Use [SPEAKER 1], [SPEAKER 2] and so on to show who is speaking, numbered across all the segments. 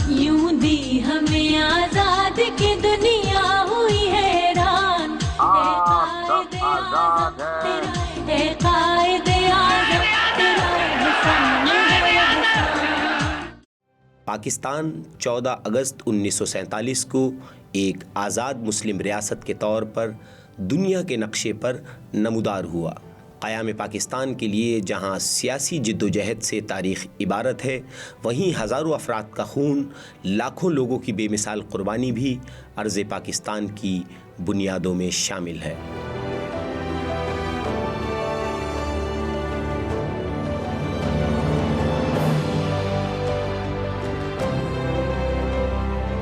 [SPEAKER 1] यूं दी हमें आजाद की दुनिया हुई हैरान।
[SPEAKER 2] आजाद है
[SPEAKER 1] ए कायद आज़म तेरा हुस्न है हुस्न।
[SPEAKER 3] पाकिस्तान 14 अगस्त 1947 को एक आज़ाद मुस्लिम रियासत के तौर पर दुनिया के नक्शे पर नमूदार हुआ। क़याम पाकिस्तान के लिए जहाँ सियासी जद्दोजहद से तारीख़ इबारत है, वहीं हज़ारों अफराद का खून, लाखों लोगों की बेमिसाल क़ुरबानी भी अर्ज़ पाकिस्तान की बुनियादों में शामिल है।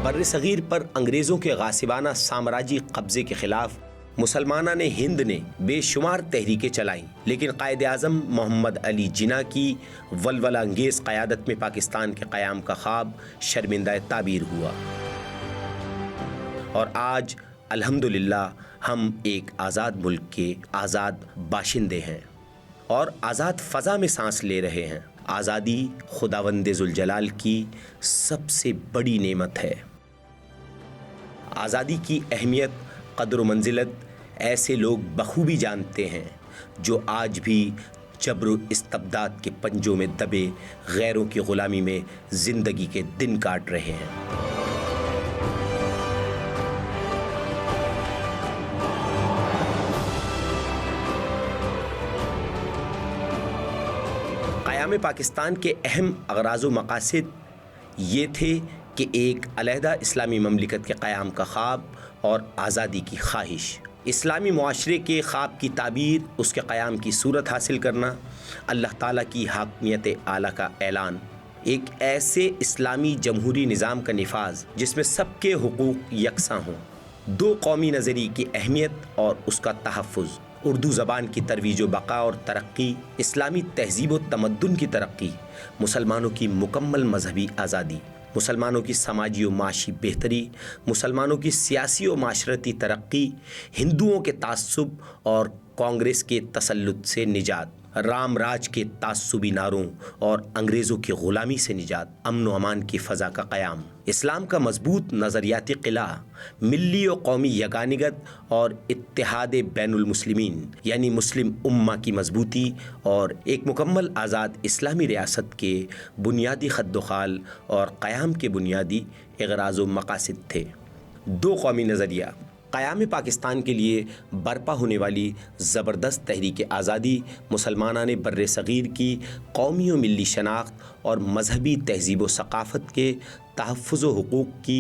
[SPEAKER 3] बर्र सग़ीर पर अंग्रेज़ों के गासिबाना साम्राज्यी कब्ज़े के ख़िलाफ़ मुसलमाना ने हिंद ने बेशुमार तहरीकें चलाईं, लेकिन कायद आज़म मोहम्मद अली जिन्ना की वलवला अंगेज़ क़यादत में पाकिस्तान के क़याम का ख्वाब शर्मिंदा ताबीर हुआ और आज अल्हम्दुलिल्लाह हम एक आज़ाद मुल्क के आज़ाद बाशिंदे हैं और आज़ाद फ़ज़ा में सांस ले रहे हैं। आज़ादी खुदावंद ज़ुल-जलाल की सबसे बड़ी नेमत है। आज़ादी की अहमियत, क़द्र व मंजिलत ऐसे लोग बखूबी जानते हैं जो आज भी जब्र इस्तबदाद के पंजों में दबे गैरों की ग़ुलामी में ज़िंदगी के दिन काट रहे हैं। क़याम पाकिस्तान के अहम अग़राज़ व मक़ासिद ये थे कि एक अलहदा इस्लामी ममलिकत के क़याम का ख्वाब और आज़ादी की ख्वाहिश, इस्लामी मुआशरे के ख्वाब की ताबीर, उसके क़याम की सूरत हासिल करना, अल्लाह ताला की हाकमियत आला का ऐलान, एक ऐसे इस्लामी जमहूरी निज़ाम का निफाज जिसमें सबके हुकूक यकसां हों, दो कौमी नज़रिए की अहमियत और उसका तहफ़्फ़ुज़, उर्दू ज़बान की तरवीज व बक़ा और तरक्की, इस्लामी तहज़ीब व तमद्दुन की तरक्की, मुसलमानों की मुकम्मल मजहबी आज़ादी, मुसलमानों की समाजी व माशी बेहतरी, मुसलमानों की सियासी व माशरती तरक्की, हिंदुओं के तासुब और कांग्रेस के तसल्लुत से निजात, राम राज के तासुबी नारों और अंग्रेज़ों की ग़ुलामी से निजात, अमन व अमान की फ़ज़ा का क़याम, इस्लाम का मजबूत नज़रियाती क़िला, मिल्ली व कौमी यगानिगत और इत्तिहाद बैनुल मुस्लिमीन यानी मुस्लिम उम्मा की मजबूती और एक मुकम्मल आज़ाद इस्लामी रियासत के बुनियादी खद्दोखाल और क़याम के बुनियादी इग़राज़ व मक़ासिद थे। दो कौमी नज़रिया, क़याम पाकिस्तान के लिए बर्पा होने वाली ज़बरदस्त तहरीक आज़ादी मुसलमाना ने बर्र सग़ीर की कौमी व मिली शनाख्त और मजहबी तहज़ीब व सक़ाफ़त के तहफ़्फ़ुज़ व हुकूक़ की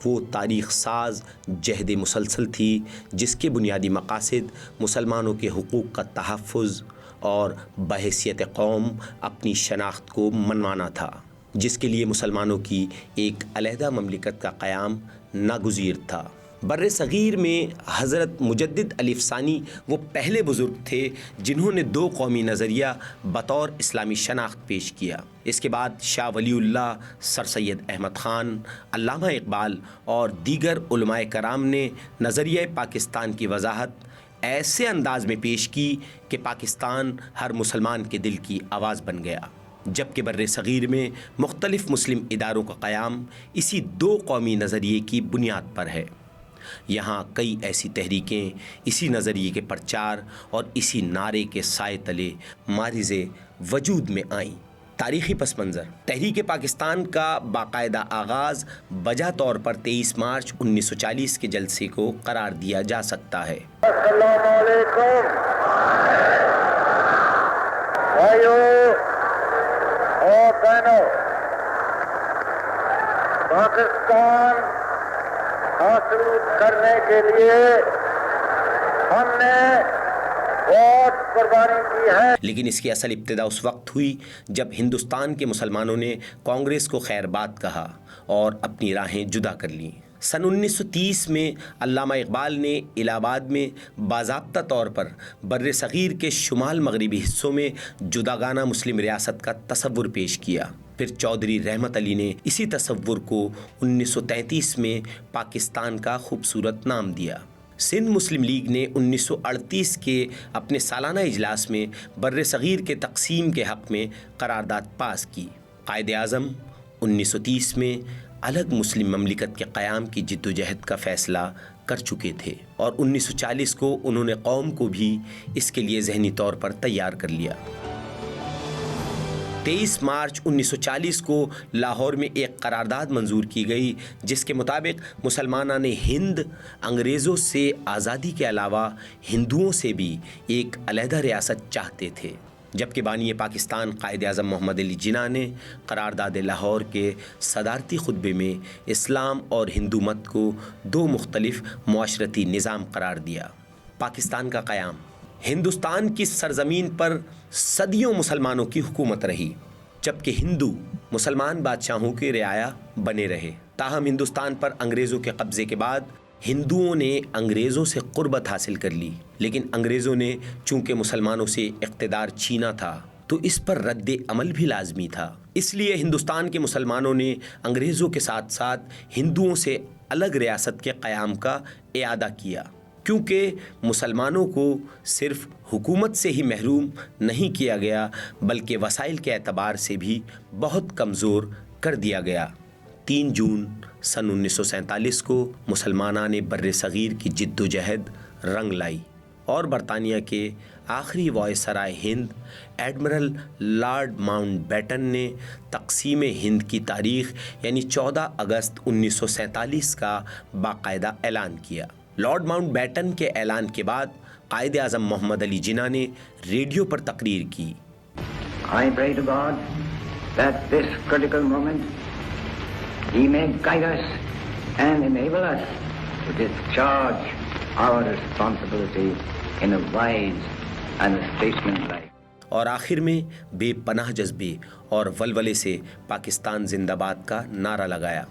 [SPEAKER 3] वो तारीख़ साज जहद मुसलसल थी जिसके बुनियादी मक़ासिद मुसलमानों के हुकूक़ का तहफ़्फ़ुज़ और बहैसियत कौम अपनी शनाख्त को मनवाना था, जिसके लिए मुसलमानों की एक अलहदा ममलिकत का क़याम नागुज़ीर था। बर्र सग़ीर में हज़रत मुजद्दिद अली फ़सानी वो पहले बुज़ुर्ग थे जिन्होंने दो कौमी नज़रिया बतौर इस्लामी शनाख्त पेश किया। इसके बाद शाह वलीउल्लाह, सर सैयद अहमद ख़ान, अल्लामा इक़बाल और दीगर उलमाए कराम ने नज़रिया पाकिस्तान की वज़ाहत ऐसे अंदाज़ में पेश की कि पाकिस्तान हर मुसलमान के दिल की आवाज़ बन गया, जबकि बर्र सग़ीर में मुख्तलिफ़ मुस्लिम इदारों का क़याम इसी दो कौमी नज़रिए की बुनियाद पर है। यहाँ कई ऐसी तहरीकें इसी नज़रिए के प्रचार और इसी नारे के साए तले मारिज़े वजूद में आईं। तारीख़ी पस मंज़र, तहरीक पाकिस्तान का बाकायदा आगाज़ बजा तौर पर 23 मार्च 1940 के जलसे को करार दिया जा सकता है।
[SPEAKER 2] अस्सलामु अलैकुम भाइयों और बहनों, पाकिस्तान हासिल करने के लिए हमने बहुत कुर्बानी की है, लेकिन
[SPEAKER 3] इसकी असल इब्तिदा उस वक्त हुई जब हिंदुस्तान के मुसलमानों ने कांग्रेस को खैरबाद कहा और अपनी राहें जुदा कर लीं। सन 1930 में अल्लामा इक़बाल ने इलाहाबाद में बाज़ाब्ता तौर पर बर्र सग़ीर के शुमाल मगरबी हिस्सों में जुदागाना मुस्लिम रियासत का तसव्वुर पेश किया। फिर चौधरी रहमत अली ने इसी तसव्वुर को 1933 में पाकिस्तान का खूबसूरत नाम दिया। सिंध मुस्लिम लीग ने 1938 के अपने सालाना इजलास में बर्र सग़ीर के तक़सीम के हक़ में करारदाद पास की। कायद आज़म 1930 में الگ مسلم مملکت کے قیام کی جد و جہد کا فیصلہ کر چکے تھے اور 1940 کو انہوں نے قوم کو بھی اس کے لیے ذہنی طور پر تیار کر لیا۔ 23 مارچ 1940 کو لاہور میں ایک قرارداد منظور کی گئی جس کے مطابق مسلمانان ہند انگریزوں سے آزادی کے علاوہ ہندوؤں سے بھی ایک علیحدہ ریاست چاہتے تھے، جبکہ بانی پاکستان قائد اعظم محمد علی جناح نے قرارداد لاہور کے صدارتی خطبے میں اسلام اور ہندو مت کو دو مختلف معاشرتی نظام قرار دیا۔ پاکستان کا قیام۔ ہندوستان کی سرزمین پر صدیوں مسلمانوں کی حکومت رہی، جبکہ ہندو مسلمان بادشاہوں کے رعایا بنے رہے۔ تاہم ہندوستان پر انگریزوں کے قبضے کے بعد ہندوؤں نے انگریزوں سے قربت حاصل کر لی، لیکن انگریزوں نے چونکہ مسلمانوں سے اقتدار چھینا تھا تو اس پر رد عمل بھی لازمی تھا۔ اس لیے ہندوستان کے مسلمانوں نے انگریزوں کے ساتھ ساتھ ہندوؤں سے الگ ریاست کے قیام کا اعادہ کیا، کیونکہ مسلمانوں کو صرف حکومت سے ہی محروم نہیں کیا گیا بلکہ وسائل کے اعتبار سے بھی بہت کمزور کر دیا گیا۔ 3 جون سن 1947 کو مسلمانان بر صغیر کی جد و جہد رنگ لائی اور برطانیہ کے آخری وائسرائے ہند ایڈمرل لارڈ ماؤنٹ بیٹن نے تقسیم ہند کی تاریخ یعنی 14 اگست 1947 کا باقاعدہ اعلان کیا۔ لارڈ ماؤنٹ بیٹن کے اعلان کے بعد قائد اعظم محمد علی جناح نے ریڈیو پر تقریر کی۔
[SPEAKER 4] I pray to God that this critical moment He may guide us and enable us to discharge our responsibility in a wise and a statesmanlike.
[SPEAKER 3] اور آخر میں بے پناہ جذبے اور ولولے سے پاکستان زندہ باد کا نعرہ لگایا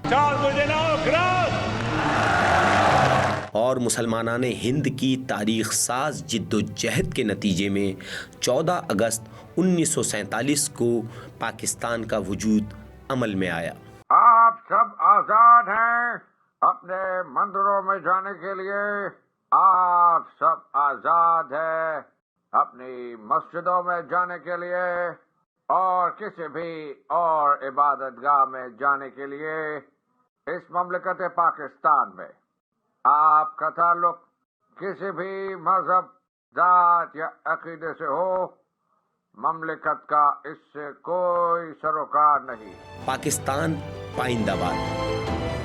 [SPEAKER 3] اور مسلمانان ہند کی تاریخ ساز جد و جہد کے نتیجے میں 14 اگست 1947 کو پاکستان کا وجود عمل میں آیا۔
[SPEAKER 2] آپ سب آزاد ہیں اپنے مندروں میں جانے کے لیے، آپ سب آزاد ہیں اپنی مسجدوں میں جانے کے لیے اور کسی بھی اور عبادت گاہ میں جانے کے لیے۔ اس مملکت پاکستان میں آپ کا تعلق کسی بھی مذہب، ذات یا عقیدے سے ہو، مملکت کا اس سے کوئی سروکار نہیں۔
[SPEAKER 3] پاکستان پائندہ باد۔